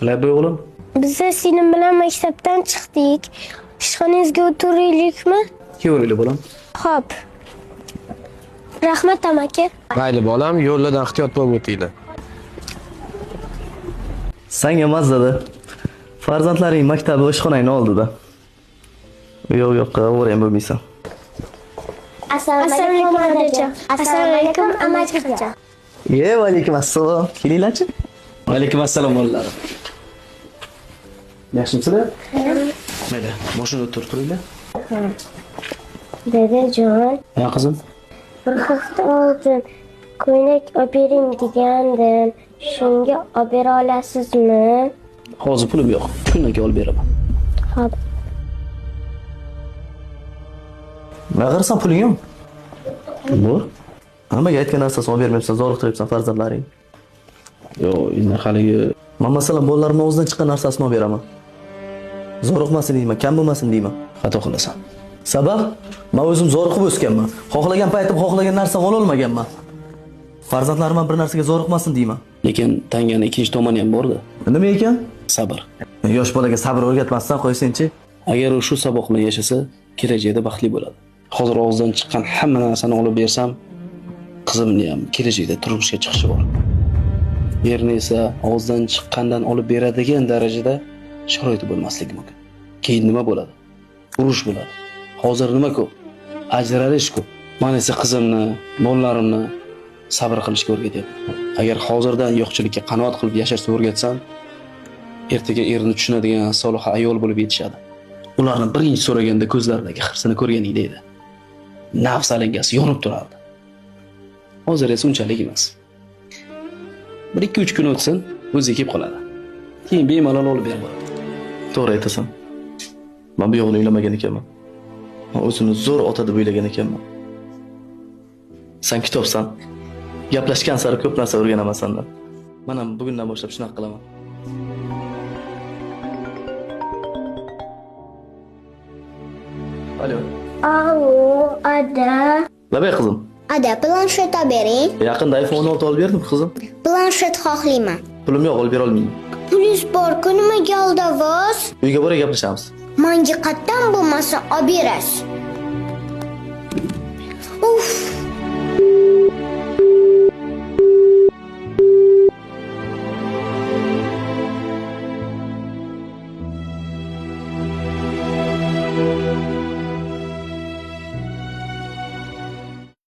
Qilayapti o'g'lim? Biz senin bilan maktabdan chiqdik. Ishxonangizga o'tiraylikmi? Keling bolam. Xo'p. Rahmat amaki. Mayli bolam, yo'llardan ehtiyot bo'lib o'tinglar. Senga mazza-da. Farzandlaring maktabi ishxonangni oldida. Yo'q, o'rayam bo'lmaysan. Assalomu alaykum onajon. Assalomu alaykum amachijon. Va alaykum assalom. Kelinglarchi? Va alaykum assalom bolalarim. Yaxshimisizlar? Mayli, mashina o'tirib turinglar. Dadajon, Ha, qizim. bir hafta oldin ko'ylak olib bering degandim. Shunga olib bera olasizmi? Hozir pulim yo'q. Kundan keyin olib beraman. Xo'p. Nima qilsan puling yo'q? Bor? Hammaga aytgan narsasini olib bermayapsan, zo'riqtiryapsan farzandlaring. Yo'q, endi haligi Men masalan bolalarning o'zidan chiqqan narsasini olib beraman. Zo'riqmasin deyman, kam bo'lmasin deyman. xato qilasan. Sabab men o'zim zo'riqib o'sganman. Xohlagan paytim xohlagan narsani ola olmaganman. Farzandlarim bir narsaga zo'riqmasin deyman. Lekin tanganing ikkinchi tomoni ham bor-da. Nima ekan? Sabr. Yosh bolaga sabr o'rgatmasdan qo'ysinchi. Agar u shu saboq bilan yashasa, kelajakda baxtli bo'ladi. Hozir og'zidan chiqqan hamma narsani olib bersam, qizimni ham kelajakda turmushga chiqishi bor. Erni esa og'zidan chiqqandan olib beradigan darajada sharoiti bo'lmasligi mumkin. Keyin nima bo'ladi? Urush bo'ladi. Hozir nima ko'p? Ajralish ko'p. Men esa qizimni, bolalarimni sabr qilishga o'rgatyapman. Agar hozirdan yo'qchilikka qanoat qilib yashashni o'rgatsam, ertaga erini tushunadigan solih ayol bo'lib yetishadi. Ularni birinchi so'raganda ko'zlaridagi hirsini ko'rganingda edi. Nafs alangasi yonib turardi. Hozir esa unchalik emas. 1-2-3 kun o'tsin, o'zi kelib qoladi. Keyin bemalol olib berib bo'ladi. To'g'ri aytasan. Men bu yo'g'ini o'ylamagan ekanman. Men o'zimni zo'r ota deb o'ylagan ekanman. Sen kitobsan. Gaplashgan sari ko'p narsa o'rganaman sendan. Men ham bugundan boshlab shunaqa qilaman. Alo. Allo, ada. Labay qizim. Ada, planshet olib bering. Yaqinda iPhone 16 olib berdim qizim. Planshet xohlayman. Pulim yo'q, olib bera olmayman. Pulingiz bor-ku, nimaga aldingiz? Uyga borib gaplashamiz. Menga qattan bo'lmasa olib berasiz. Uf,